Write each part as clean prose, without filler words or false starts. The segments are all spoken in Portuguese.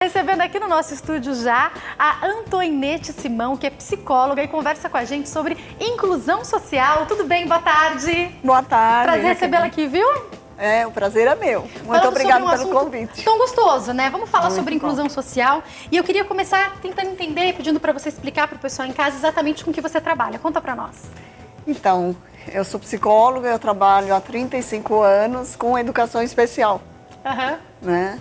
Recebendo aqui no nosso estúdio já a Antoinete Simão, que é psicóloga e conversa com a gente sobre inclusão social. Tudo bem? Boa tarde. Boa tarde. Prazer recebê-la aqui, viu? É, o prazer é meu. Muito obrigada pelo convite. Tão gostoso, né? Vamos falar sobre Muito inclusão bom. social. E eu queria começar tentando entender, pedindo para você explicar para o pessoal em casa exatamente com o que você trabalha. Conta para nós. Então, eu sou psicóloga, eu trabalho há 35 anos com educação especial, né?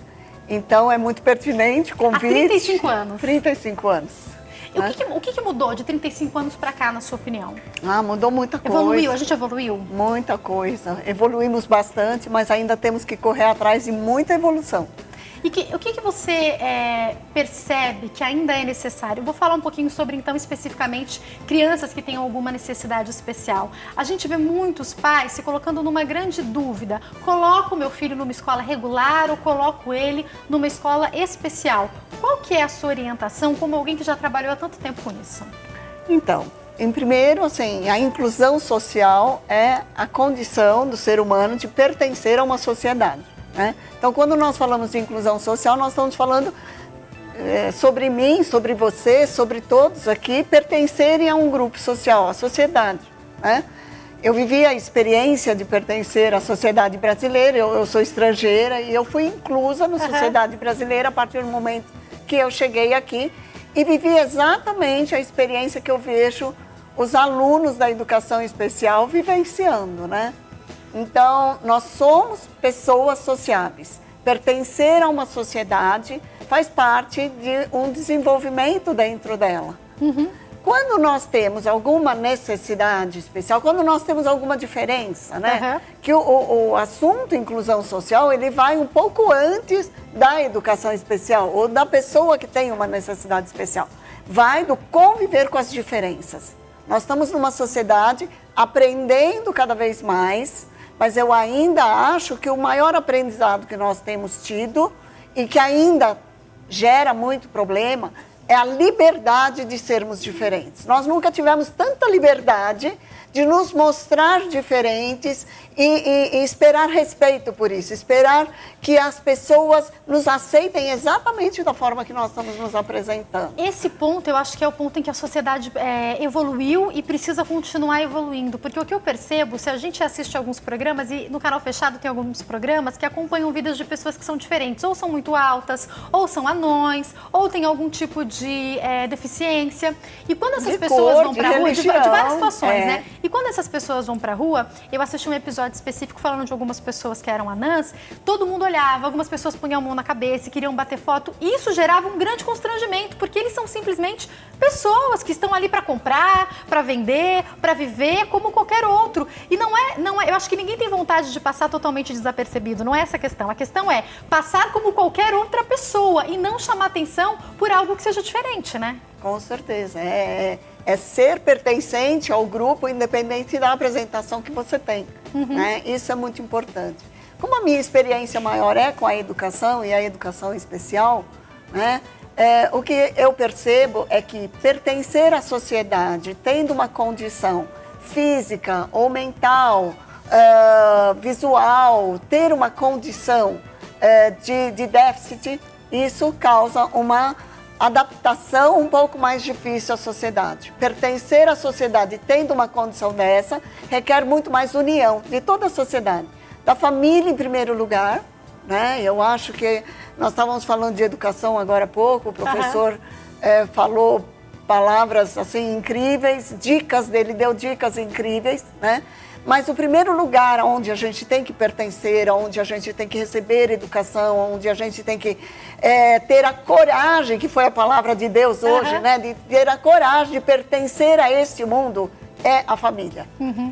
Então, é muito pertinente o convite. Há 35 anos? 35 anos. E né? O que mudou de 35 anos para cá, na sua opinião? Ah, mudou muita coisa. Evoluiu? A gente evoluiu? Muita coisa. Evoluímos bastante, mas ainda temos que correr atrás de muita evolução. E o que você percebe que ainda é necessário? Eu vou falar um pouquinho sobre, então, especificamente, crianças que têm alguma necessidade especial. A gente vê muitos pais se colocando numa grande dúvida. Coloco o meu filho numa escola regular ou coloco ele numa escola especial? Qual que é a sua orientação como alguém que já trabalhou há tanto tempo com isso? Então, em primeiro, assim, a inclusão social é a condição do ser humano de pertencer a uma sociedade. Né? Então, quando nós falamos de inclusão social, nós estamos falando sobre mim, sobre você, sobre todos aqui, pertencerem a um grupo social, à sociedade. Né? Eu vivi a experiência de pertencer à sociedade brasileira, eu sou estrangeira e eu fui inclusa na sociedade brasileira a partir do momento que eu cheguei aqui e vivi exatamente a experiência que eu vejo os alunos da educação especial vivenciando, né? Então, nós somos pessoas sociáveis. Pertencer a uma sociedade faz parte de um desenvolvimento dentro dela. Quando nós temos alguma necessidade especial, quando nós temos alguma diferença, né? Que o assunto inclusão social, ele vai um pouco antes da educação especial ou da pessoa que tem uma necessidade especial. Vai do conviver com as diferenças. Nós estamos numa sociedade aprendendo cada vez mais, mas eu ainda acho que o maior aprendizado que nós temos tido e que ainda gera muito problema é a liberdade de sermos diferentes. Nós nunca tivemos tanta liberdade de nos mostrar diferentes e esperar respeito por isso, esperar que as pessoas nos aceitem exatamente da forma que nós estamos nos apresentando. Esse ponto, eu acho que é o ponto em que a sociedade evoluiu e precisa continuar evoluindo, porque o que eu percebo, se a gente assiste alguns programas, e no canal fechado tem alguns programas que acompanham vidas de pessoas que são diferentes, ou são muito altas, ou são anões, ou tem algum tipo de deficiência, e quando essas pessoas vão pra rua, de várias situações, né? E quando essas pessoas vão pra rua, eu assisti um episódio específico falando de algumas pessoas que eram anãs, todo mundo olhava, algumas pessoas punham a mão na cabeça e queriam bater foto, e isso gerava um grande constrangimento, porque eles são simplesmente pessoas que estão ali para comprar, para vender, para viver como qualquer outro. E não é, eu acho que ninguém tem vontade de passar totalmente desapercebido, não é essa a questão. A questão é passar como qualquer outra pessoa e não chamar atenção por algo que seja diferente, né? Com certeza, é ser pertencente ao grupo independente da apresentação que você tem, né? Isso é muito importante. Como a minha experiência maior é com a educação e a educação especial, né? O que eu percebo é que pertencer à sociedade, tendo uma condição física ou mental, visual, ter uma condição de déficit, isso causa uma adaptação um pouco mais difícil à sociedade. Pertencer à sociedade tendo uma condição dessa requer muito mais união de toda a sociedade. Da família em primeiro lugar, né? Eu acho que nós estávamos falando de educação agora há pouco, o professor falou palavras assim incríveis, dicas dele, deu dicas incríveis, né? Mas o primeiro lugar onde a gente tem que pertencer, onde a gente tem que receber educação, onde a gente tem que ter a coragem, que foi a palavra de Deus hoje, né? De ter a coragem de pertencer a este mundo, é a família.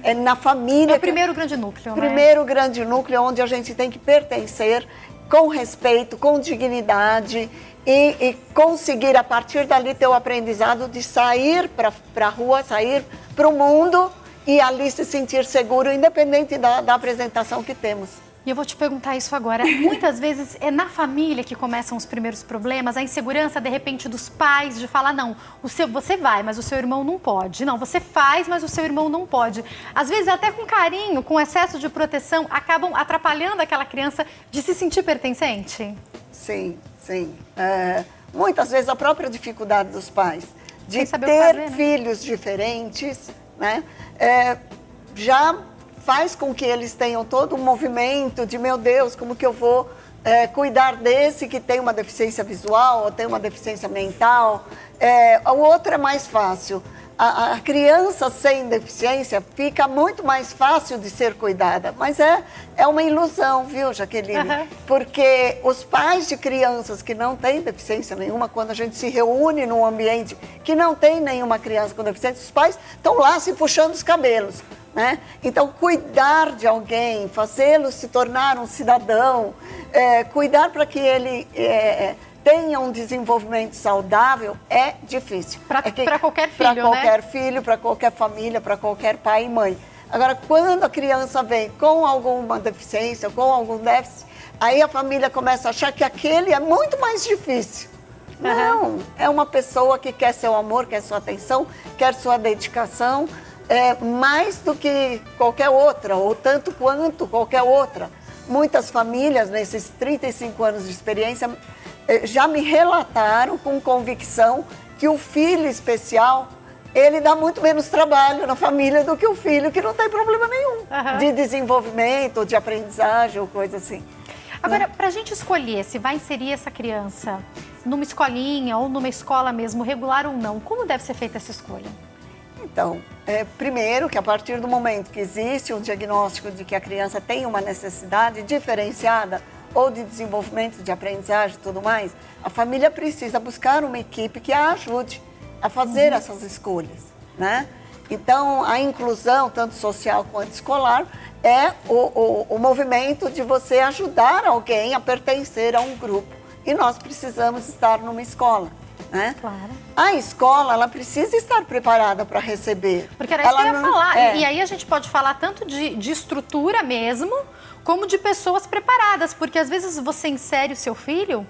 É na família. É o primeiro grande núcleo, né? Primeiro grande núcleo onde a gente tem que pertencer com respeito, com dignidade e conseguir, a partir dali, ter o aprendizado de sair para a rua, sair para o mundo e ali se sentir seguro, independente da apresentação que temos. E eu vou te perguntar isso agora. Muitas vezes é na família que começam os primeiros problemas, a insegurança, de repente, dos pais de falar, não, você vai, mas o seu irmão não pode. Não, você faz, mas o seu irmão não pode. Às vezes, até com carinho, com excesso de proteção, acabam atrapalhando aquela criança de se sentir pertencente? Sim, sim. Muitas vezes a própria dificuldade dos pais de ter fazer, né? filhos diferentes, né? Já faz com que eles tenham todo um movimento de, meu Deus, como que eu vou cuidar desse que tem uma deficiência visual ou tem uma deficiência mental. O outro é mais fácil. A criança sem deficiência fica muito mais fácil de ser cuidada, mas é uma ilusão, viu, Jaqueline? Uhum. Porque os pais de crianças que não têm deficiência nenhuma, quando a gente se reúne num ambiente que não tem nenhuma criança com deficiência, os pais estão lá se puxando os cabelos, né? Então, cuidar de alguém, fazê-lo se tornar um cidadão, cuidar para que ele tenha um desenvolvimento saudável é difícil. Para qualquer filho, para qualquer filho, para qualquer família, para qualquer pai e mãe. Agora, quando a criança vem com alguma deficiência, com algum déficit, aí a família começa a achar que aquele é muito mais difícil. Uhum. Não, é uma pessoa que quer seu amor, quer sua atenção, quer sua dedicação, mais do que qualquer outra, ou tanto quanto qualquer outra. Muitas famílias, nesses 35 anos de experiência, já me relataram com convicção que o filho especial, ele dá muito menos trabalho na família do que o filho que não tem problema nenhum de desenvolvimento, de aprendizagem ou coisa assim. Agora, para a gente escolher se vai inserir essa criança numa escolinha ou numa escola mesmo, regular ou não, como deve ser feita essa escolha? Então, primeiro que a partir do momento que existe um diagnóstico de que a criança tem uma necessidade diferenciada ou de desenvolvimento de aprendizagem e tudo mais, a família precisa buscar uma equipe que a ajude a fazer essas escolhas, né? Então, a inclusão, tanto social quanto escolar, é o movimento de você ajudar alguém a pertencer a um grupo. E nós precisamos estar numa escola, né? Claro. A escola, ela precisa estar preparada para receber. Porque era isso que eu ia falar. E aí a gente pode falar tanto de estrutura mesmo, como de pessoas preparadas. Porque às vezes você insere o seu filho...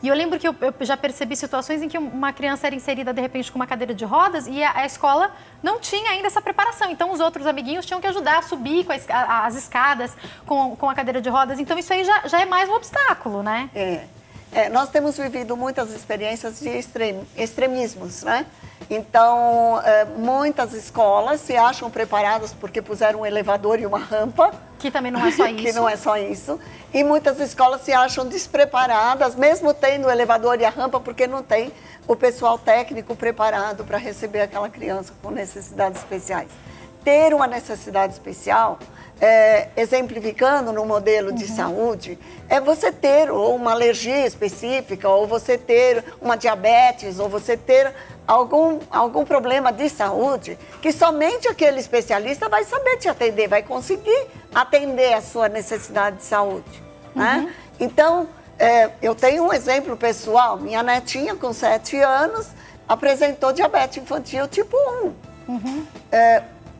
E eu lembro que eu já percebi situações em que uma criança era inserida, de repente, com uma cadeira de rodas e a escola não tinha ainda essa preparação. Então, os outros amiguinhos tinham que ajudar a subir com as escadas com a cadeira de rodas. Então, isso aí já é mais um obstáculo, né? Nós temos vivido muitas experiências de extremismos, né? Então, muitas escolas se acham preparadas porque puseram um elevador e uma rampa. Que também não é só isso. Que não é só isso. E muitas escolas se acham despreparadas, mesmo tendo o elevador e a rampa, porque não tem o pessoal técnico preparado para receber aquela criança com necessidades especiais. Ter uma necessidade especial, exemplificando no modelo de saúde, é você ter ou uma alergia específica, ou você ter uma diabetes, ou você ter algum problema de saúde, que somente aquele especialista vai saber te atender, vai conseguir atender a sua necessidade de saúde, né? Então, eu tenho um exemplo pessoal. Minha netinha, com 7 anos, apresentou diabetes infantil tipo 1.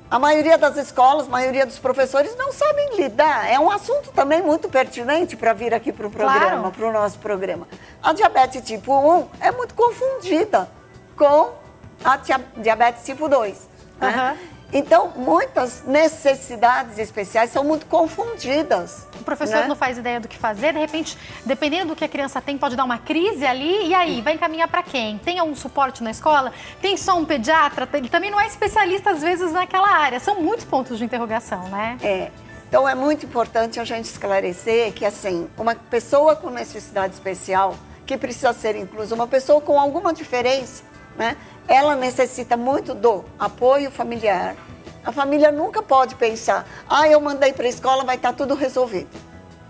A maioria das escolas, a maioria dos professores não sabem lidar. É um assunto também muito pertinente para vir aqui para o programa, para o nosso programa. A diabetes tipo 1 é muito confundida com a diabetes tipo 2. Né? Então, muitas necessidades especiais são muito confundidas. O professor não faz ideia do que fazer, de repente, dependendo do que a criança tem, pode dar uma crise ali, e aí, vai encaminhar para quem? Tem algum suporte na escola? Tem só um pediatra? Ele também não é especialista, às vezes, naquela área. São muitos pontos de interrogação, né? Então, é muito importante a gente esclarecer que, assim, uma pessoa com necessidade especial, que precisa ser inclusa, uma pessoa com alguma diferença, né? Ela necessita muito do apoio familiar. A família nunca pode pensar, eu mandei para a escola, vai estar tudo resolvido.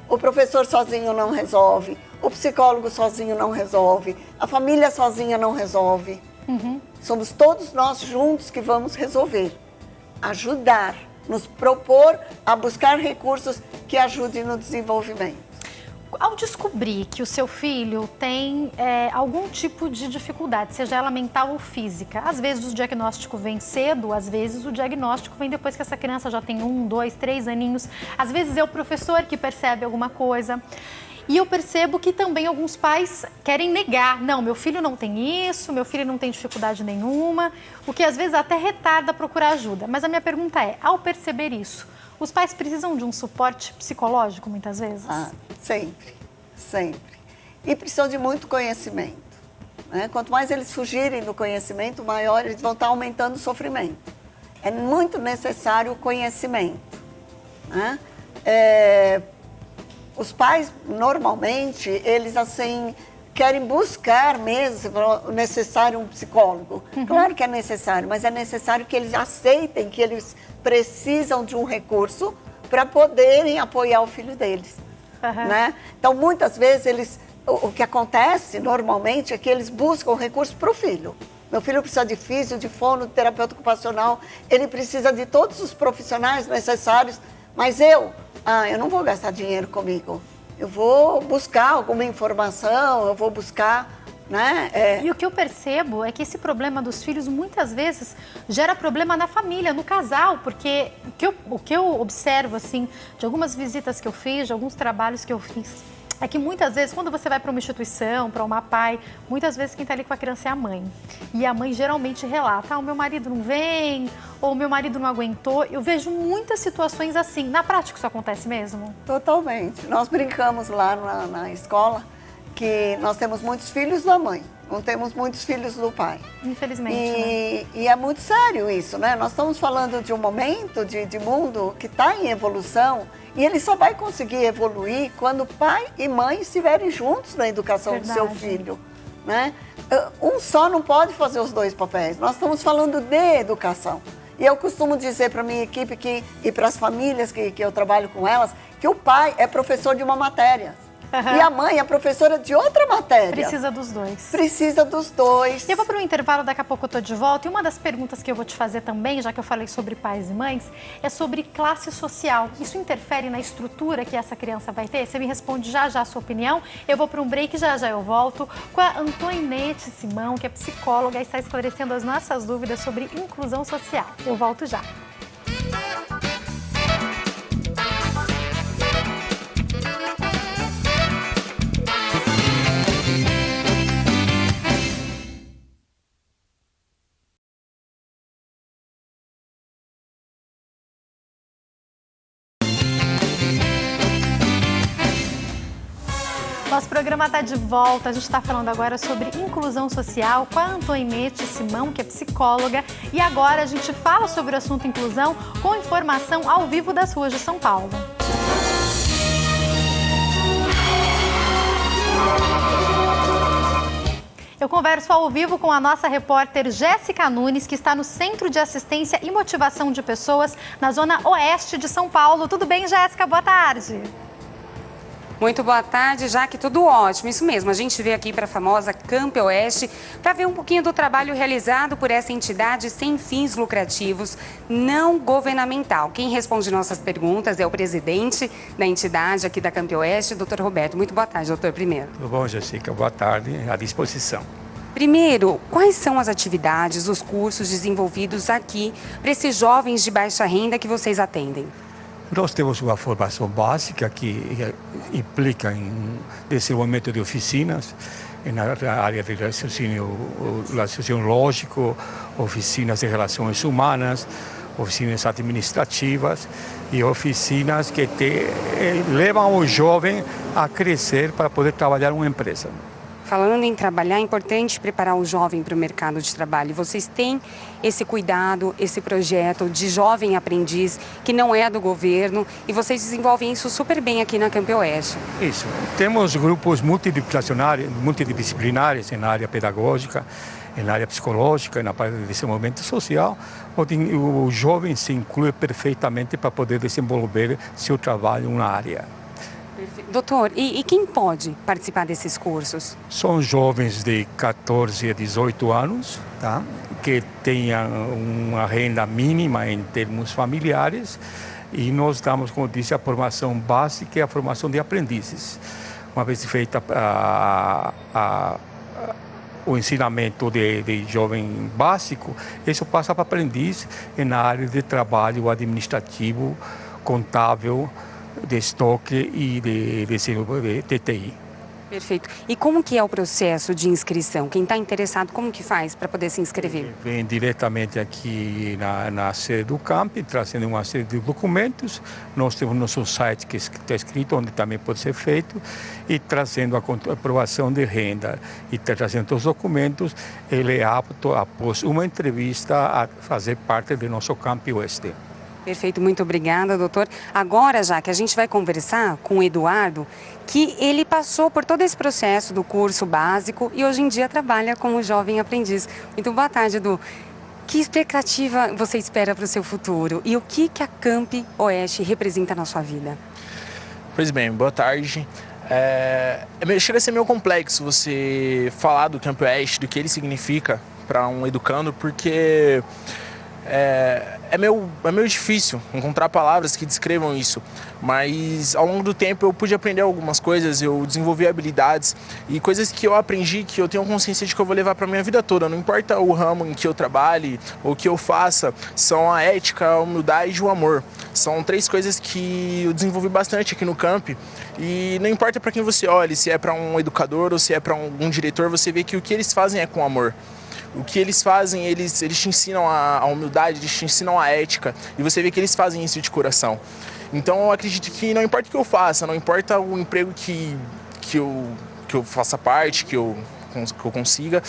O professor sozinho não resolve, o psicólogo sozinho não resolve, a família sozinha não resolve. Somos todos nós juntos que vamos resolver. Ajudar, nos propor a buscar recursos que ajudem no desenvolvimento. Ao descobrir que o seu filho tem algum tipo de dificuldade, seja ela mental ou física, às vezes o diagnóstico vem cedo, às vezes o diagnóstico vem depois que essa criança já tem 1, 2, 3 aninhos, às vezes é o professor que percebe alguma coisa. E eu percebo que também alguns pais querem negar. Não, meu filho não tem isso, meu filho não tem dificuldade nenhuma, o que às vezes até retarda procurar ajuda. Mas a minha pergunta é, ao perceber isso, os pais precisam de um suporte psicológico muitas vezes? Sempre, sempre. E precisam de muito conhecimento, né? Quanto mais eles fugirem do conhecimento, maior eles vão estar aumentando o sofrimento. É muito necessário o conhecimento, né? Os pais, normalmente, eles assim, querem buscar mesmo, se for necessário um psicólogo. Claro que é necessário, mas é necessário que eles aceitem que eles precisam de um recurso para poderem apoiar o filho deles. Né? Então, muitas vezes, o que acontece, normalmente, é que eles buscam recurso para o filho. Meu filho precisa de físio, de fono, de terapeuta ocupacional, ele precisa de todos os profissionais necessários, mas eu não vou gastar dinheiro comigo. Eu vou buscar alguma informação, eu vou buscar, né? E o que eu percebo é que esse problema dos filhos muitas vezes gera problema na família, no casal, porque o que eu observo, assim, de algumas visitas que eu fiz, de alguns trabalhos que eu fiz, é que muitas vezes, quando você vai para uma instituição, para uma PAI, muitas vezes quem está ali com a criança é a mãe. E a mãe geralmente relata, o meu marido não vem, ou o meu marido não aguentou. Eu vejo muitas situações assim. Na prática isso acontece mesmo? Totalmente. Nós brincamos lá na escola que nós temos muitos filhos da mãe, não temos muitos filhos do pai. Infelizmente, né? E é muito sério isso, né? Nós estamos falando de um momento de mundo que está em evolução e ele só vai conseguir evoluir quando pai e mãe estiverem juntos na educação do seu filho, né? Um só não pode fazer os dois papéis. Nós estamos falando de educação. E eu costumo dizer para a minha equipe e para as famílias que eu trabalho com elas, que o pai é professor de uma matéria. E a mãe é professora de outra matéria. Precisa dos dois. Precisa dos dois. Eu vou para um intervalo, daqui a pouco eu estou de volta. E uma das perguntas que eu vou te fazer também, já que eu falei sobre pais e mães, é sobre classe social. Isso interfere na estrutura que essa criança vai ter? Você me responde já a sua opinião. Eu vou para um break, já eu volto com a Antoinette Simão, que é psicóloga e está esclarecendo as nossas dúvidas sobre inclusão social. Eu volto já. Nosso programa está de volta, a gente está falando agora sobre inclusão social com a Antoinette Simão, que é psicóloga. E agora a gente fala sobre o assunto inclusão com informação ao vivo das ruas de São Paulo. Eu converso ao vivo com a nossa repórter Jéssica Nunes, que está no Centro de Assistência e Motivação de Pessoas, na zona oeste de São Paulo. Tudo bem, Jéssica? Boa tarde. Muito boa tarde, Jaque, tudo ótimo. Isso mesmo, a gente veio aqui para a famosa Campeoeste para ver um pouquinho do trabalho realizado por essa entidade sem fins lucrativos, não governamental. Quem responde nossas perguntas é o presidente da entidade aqui da Campeoeste, Dr. Roberto. Muito boa tarde, doutor, primeiro. Tudo bom, Jéssica? Boa tarde, à disposição. Primeiro, quais são as atividades, os cursos desenvolvidos aqui para esses jovens de baixa renda que vocês atendem? Nós temos uma formação básica que implica em desenvolvimento de oficinas, na área de raciocínio lógico, oficinas de relações humanas, oficinas administrativas e oficinas que levam o jovem a crescer para poder trabalhar em uma empresa. Falando em trabalhar, é importante preparar o jovem para o mercado de trabalho. Vocês têm esse cuidado, esse projeto de jovem aprendiz que não é do governo e vocês desenvolvem isso super bem aqui na Campeoeste. Isso. Temos grupos multidisciplinares na área pedagógica, na área psicológica, na parte de desenvolvimento social, onde o jovem se inclui perfeitamente para poder desenvolver seu trabalho na área. Doutor, e quem pode participar desses cursos? São jovens de 14 a 18 anos, tá? Que tenham uma renda mínima em termos familiares e nós damos, como disse, a formação básica e a formação de aprendizes. uma vez feita o ensinamento de jovem básico, isso passa para aprendiz na área de trabalho administrativo, contábil, de estoque e de TI. Perfeito. E como que é o processo de inscrição? Quem está interessado, como que faz para poder se inscrever? Vem diretamente aqui na sede do camp, trazendo uma série de documentos. Nós temos nosso site que está escrito, onde também pode ser feito, e trazendo a comprovação de renda e trazendo os documentos, ele é apto, após uma entrevista, a fazer parte do nosso Camp Oeste. Perfeito, muito obrigada, doutor. Agora, já que a gente vai conversar com o Eduardo, que ele passou por todo esse processo do curso básico e hoje em dia trabalha como jovem aprendiz. Muito boa tarde, Edu. Que expectativa você espera para o seu futuro e o que a Camp Oeste representa na sua vida? Pois bem, boa tarde. Chega a ser meio complexo você falar do Camp Oeste, do que ele significa para um educando, porque é meio difícil encontrar palavras que descrevam isso, mas ao longo do tempo eu pude aprender algumas coisas, eu desenvolvi habilidades e coisas que eu aprendi, que eu tenho consciência de que eu vou levar para minha vida toda. Não importa o ramo em que eu trabalhe ou que eu faça, são a ética, a humildade e o amor. São 3 coisas que eu desenvolvi bastante aqui no camp e não importa para quem você olhe, se é para um educador ou se é para um diretor, você vê que o que eles fazem é com amor. O que eles fazem, eles te ensinam a humildade, eles te ensinam a ética e você vê que eles fazem isso de coração. Então eu acredito que não importa o que eu faça, não importa o emprego que eu faça parte, que eu consiga,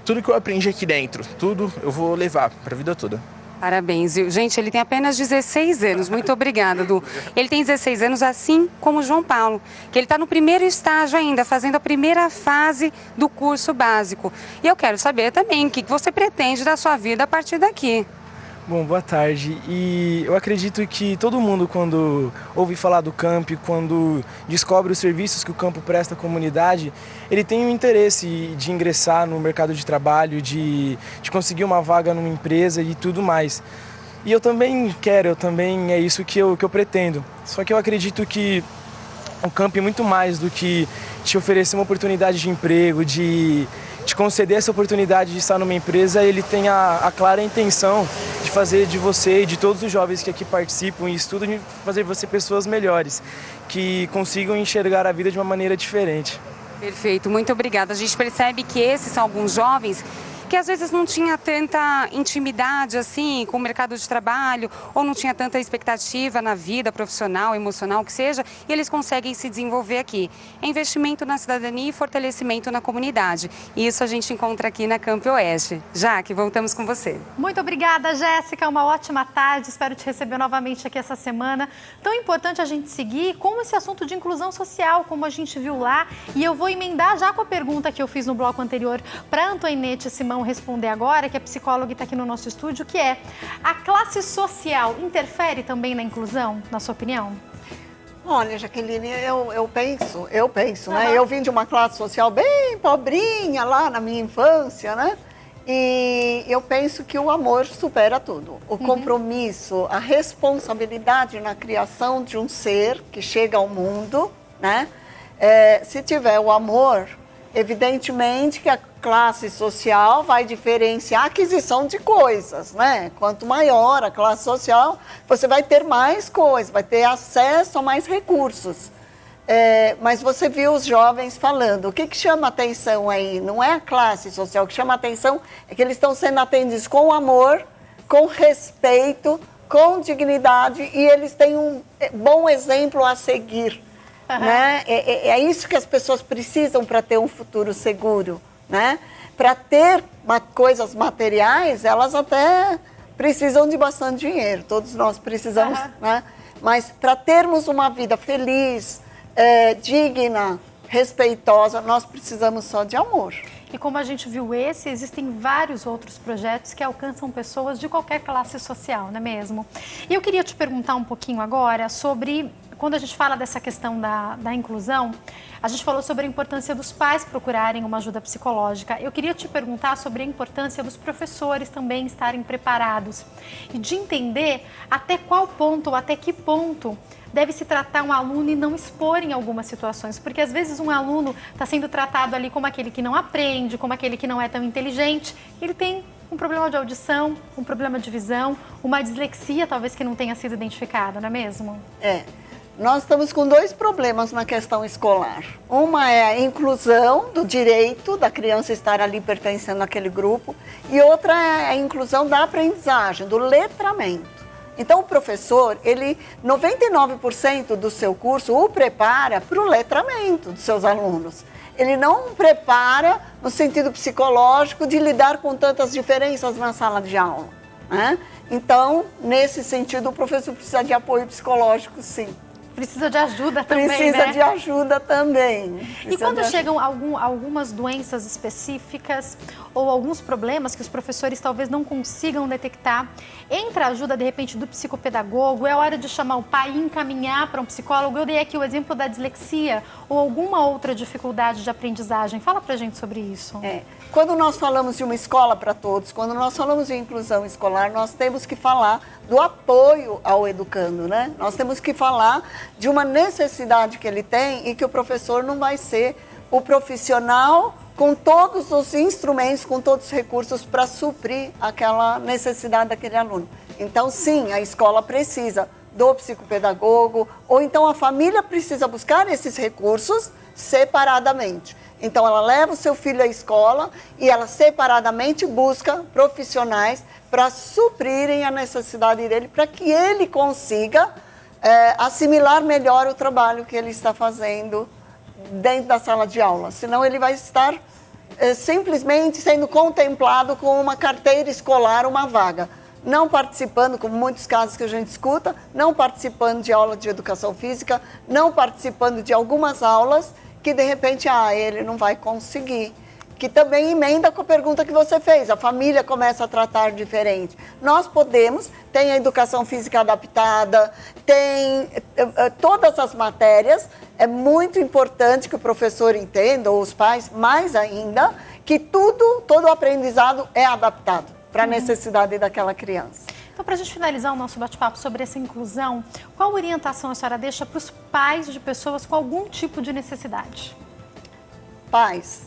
tudo que eu aprendi aqui dentro, tudo eu vou levar para a vida toda. Parabéns. Gente, ele tem apenas 16 anos. Muito obrigada, Edu. Ele tem 16 anos, assim como o João Paulo, que ele está no primeiro estágio ainda, fazendo a primeira fase do curso básico. E eu quero saber também o que você pretende da sua vida a partir daqui. Bom, boa tarde. E eu acredito que todo mundo, quando ouve falar do camp, quando descobre os serviços que o campo presta à comunidade, ele tem o interesse de ingressar no mercado de trabalho, de conseguir uma vaga numa empresa e tudo mais. E eu também é isso que eu pretendo. Só que eu acredito que o camp é muito mais do que te oferecer uma oportunidade de emprego, de conceder essa oportunidade de estar numa empresa. Ele tem a clara intenção de fazer de você e de todos os jovens que aqui participam e estudam, de fazer de você pessoas melhores, que consigam enxergar a vida de uma maneira diferente. Perfeito, muito obrigada. A gente percebe que esses são alguns jovens que às vezes não tinha tanta intimidade assim com o mercado de trabalho ou não tinha tanta expectativa na vida profissional, emocional, que seja, e eles conseguem se desenvolver aqui. É investimento na cidadania e fortalecimento na comunidade. E isso a gente encontra aqui na Camp Oeste. Jaque, voltamos com você. Muito obrigada, Jéssica. Uma ótima tarde. Espero te receber novamente aqui essa semana. Tão importante a gente seguir com esse assunto de inclusão social, como a gente viu lá. E eu vou emendar já com a pergunta que eu fiz no bloco anterior para a Antoinette Simão responder agora, que é psicóloga e está aqui no nosso estúdio, que é: a classe social interfere também na inclusão, na sua opinião? Olha, Jaqueline, eu penso, né? Eu vim de uma classe social bem pobrinha lá na minha infância, né? E eu penso que o amor supera tudo. O compromisso, a responsabilidade na criação de um ser que chega ao mundo, né? Se tiver o amor, evidentemente que a classe social vai diferenciar a aquisição de coisas, né? Quanto maior a classe social, você vai ter mais coisas, vai ter acesso a mais recursos. Mas você viu os jovens falando, o que chama atenção aí? Não é a classe social, o que chama atenção é que eles estão sendo atendidos com amor, com respeito, com dignidade, e eles têm um bom exemplo a seguir. Né? É isso que as pessoas precisam para ter um futuro seguro, né? Para ter coisas materiais, elas até precisam de bastante dinheiro, todos nós precisamos, né? Mas para termos uma vida feliz, digna, respeitosa, nós precisamos só de amor. E como a gente viu existem vários outros projetos que alcançam pessoas de qualquer classe social, não é mesmo? E eu queria te perguntar um pouquinho agora sobre quando a gente fala dessa questão da inclusão, a gente falou sobre a importância dos pais procurarem uma ajuda psicológica. Eu queria te perguntar sobre a importância dos professores também estarem preparados e de entender até qual ponto ou até que ponto deve se tratar um aluno e não expor em algumas situações, porque às vezes um aluno está sendo tratado ali como aquele que não aprende, como aquele que não é tão inteligente, ele tem um problema de audição, um problema de visão, uma dislexia talvez que não tenha sido identificada, não é mesmo? Nós estamos com dois problemas na questão escolar. Uma é a inclusão do direito da criança estar ali pertencendo àquele grupo e outra é a inclusão da aprendizagem, do letramento. Então, o professor, 99% do seu curso o prepara para o letramento dos seus alunos. Ele não prepara no sentido psicológico de lidar com tantas diferenças na sala de aula, né? Então, nesse sentido, o professor precisa de apoio psicológico, sim. Precisa de ajuda também, Precisa né? de ajuda também. E quando chegam algumas doenças específicas ou alguns problemas que os professores talvez não consigam detectar, entra a ajuda, de repente, do psicopedagogo, é hora de chamar o pai e encaminhar para um psicólogo. Eu dei aqui o exemplo da dislexia ou alguma outra dificuldade de aprendizagem. Fala pra gente sobre isso. Quando nós falamos de uma escola para todos, quando nós falamos de inclusão escolar, nós temos que falar do apoio ao educando, né? Nós temos que falar de uma necessidade que ele tem e que o professor não vai ser o profissional com todos os instrumentos, com todos os recursos para suprir aquela necessidade daquele aluno. Então, sim, a escola precisa do psicopedagogo, ou então a família precisa buscar esses recursos separadamente. Então, ela leva o seu filho à escola e ela separadamente busca profissionais para suprirem a necessidade dele, para que ele consiga assimilar melhor o trabalho que ele está fazendo dentro da sala de aula. Senão, ele vai estar simplesmente sendo contemplado com uma carteira escolar, uma vaga. Não participando, como muitos casos que a gente escuta, não participando de aula de educação física, não participando de algumas aulas que de repente, ele não vai conseguir. Que também emenda com a pergunta que você fez, a família começa a tratar diferente. Nós podemos, tem a educação física adaptada, tem todas as matérias, é muito importante que o professor entenda, ou os pais, mais ainda, que todo o aprendizado é adaptado para a necessidade daquela criança. Então, para a gente finalizar o nosso bate-papo sobre essa inclusão, qual orientação a senhora deixa para os pais de pessoas com algum tipo de necessidade? Pais,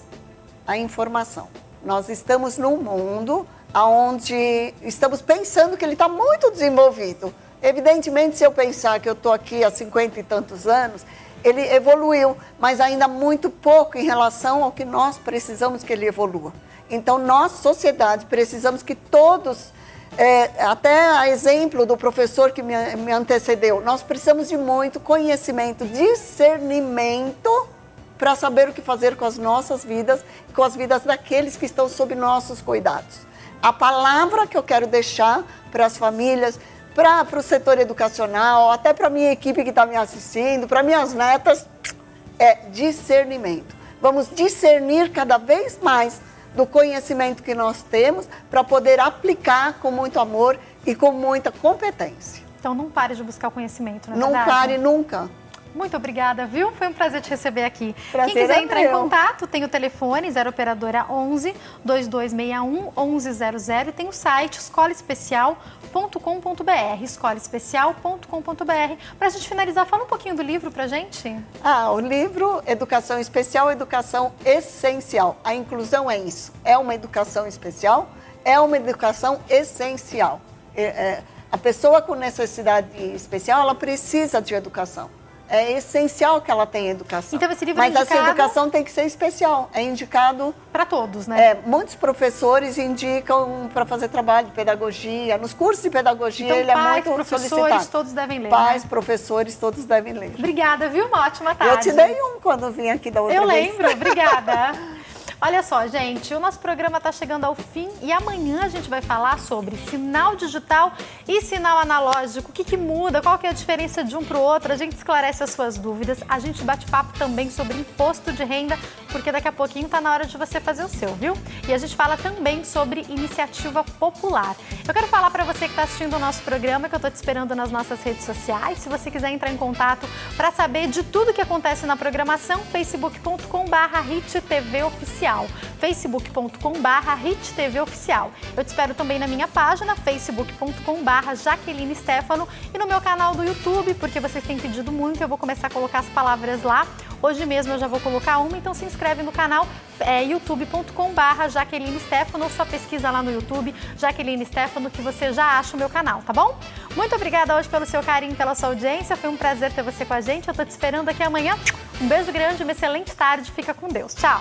a informação. Nós estamos num mundo onde estamos pensando que ele está muito desenvolvido. Evidentemente, se eu pensar que eu estou aqui há 50 e tantos anos, ele evoluiu, mas ainda muito pouco em relação ao que nós precisamos que ele evolua. Então, nós, sociedade, precisamos que todos... até a exemplo do professor que me antecedeu, nós precisamos de muito conhecimento, discernimento para saber o que fazer com as nossas vidas e com as vidas daqueles que estão sob nossos cuidados. A palavra que eu quero deixar para as famílias, para o setor educacional, até para a minha equipe que está me assistindo, para minhas netas, é discernimento. Vamos discernir cada vez mais do conhecimento que nós temos para poder aplicar com muito amor e com muita competência. Então, não pare de buscar o conhecimento, não é Não verdade? pare nunca. Muito obrigada, viu? Foi um prazer te receber aqui. Prazer Quem quiser é entrar em meu. contato, tem o telefone 0 operadora 11 2261 1100 e tem o site escolaespecial.com.br, escolaespecial.com.br. Para a gente finalizar, fala um pouquinho do livro pra gente. O livro Educação Especial, Educação Essencial. A inclusão é isso. É uma educação especial, é uma educação essencial. A pessoa com necessidade especial, ela precisa de educação. É essencial que ela tenha educação. Então, esse livro Mas é indicado... essa educação tem que ser especial. É indicado... para todos, né? Muitos professores indicam para fazer trabalho de pedagogia. Nos cursos de pedagogia, Então, ele é pais, muito professores, solicitado. todos devem ler. Pais, né? professores, todos devem ler. Obrigada, viu? Uma ótima tarde. Eu te dei um quando vim aqui da outra Eu vez. lembro, obrigada. Olha só, gente, o nosso programa está chegando ao fim e amanhã a gente vai falar sobre sinal digital e sinal analógico. O que muda? Qual que é a diferença de um para o outro? A gente esclarece as suas dúvidas. A gente bate papo também sobre imposto de renda, porque daqui a pouquinho está na hora de você fazer o seu, viu? E a gente fala também sobre iniciativa popular. Eu quero falar para você que está assistindo o nosso programa que eu estou te esperando nas nossas redes sociais. Se você quiser entrar em contato para saber de tudo que acontece na programação, facebook.com/HitTVOficial. facebook.com/HitTVOficial. Eu te espero também na minha página, facebook.com/Jaqueline Stefano, e no meu canal do YouTube, porque vocês têm pedido muito, eu vou começar a colocar as palavras lá. Hoje mesmo eu já vou colocar uma, então se inscreve no canal, youtube.com/Jaqueline Stefano, ou só pesquisa lá no YouTube, Jaqueline Stefano, que você já acha o meu canal, tá bom? Muito obrigada hoje pelo seu carinho, pela sua audiência, foi um prazer ter você com a gente, eu tô te esperando aqui amanhã. Um beijo grande, uma excelente tarde, fica com Deus, tchau!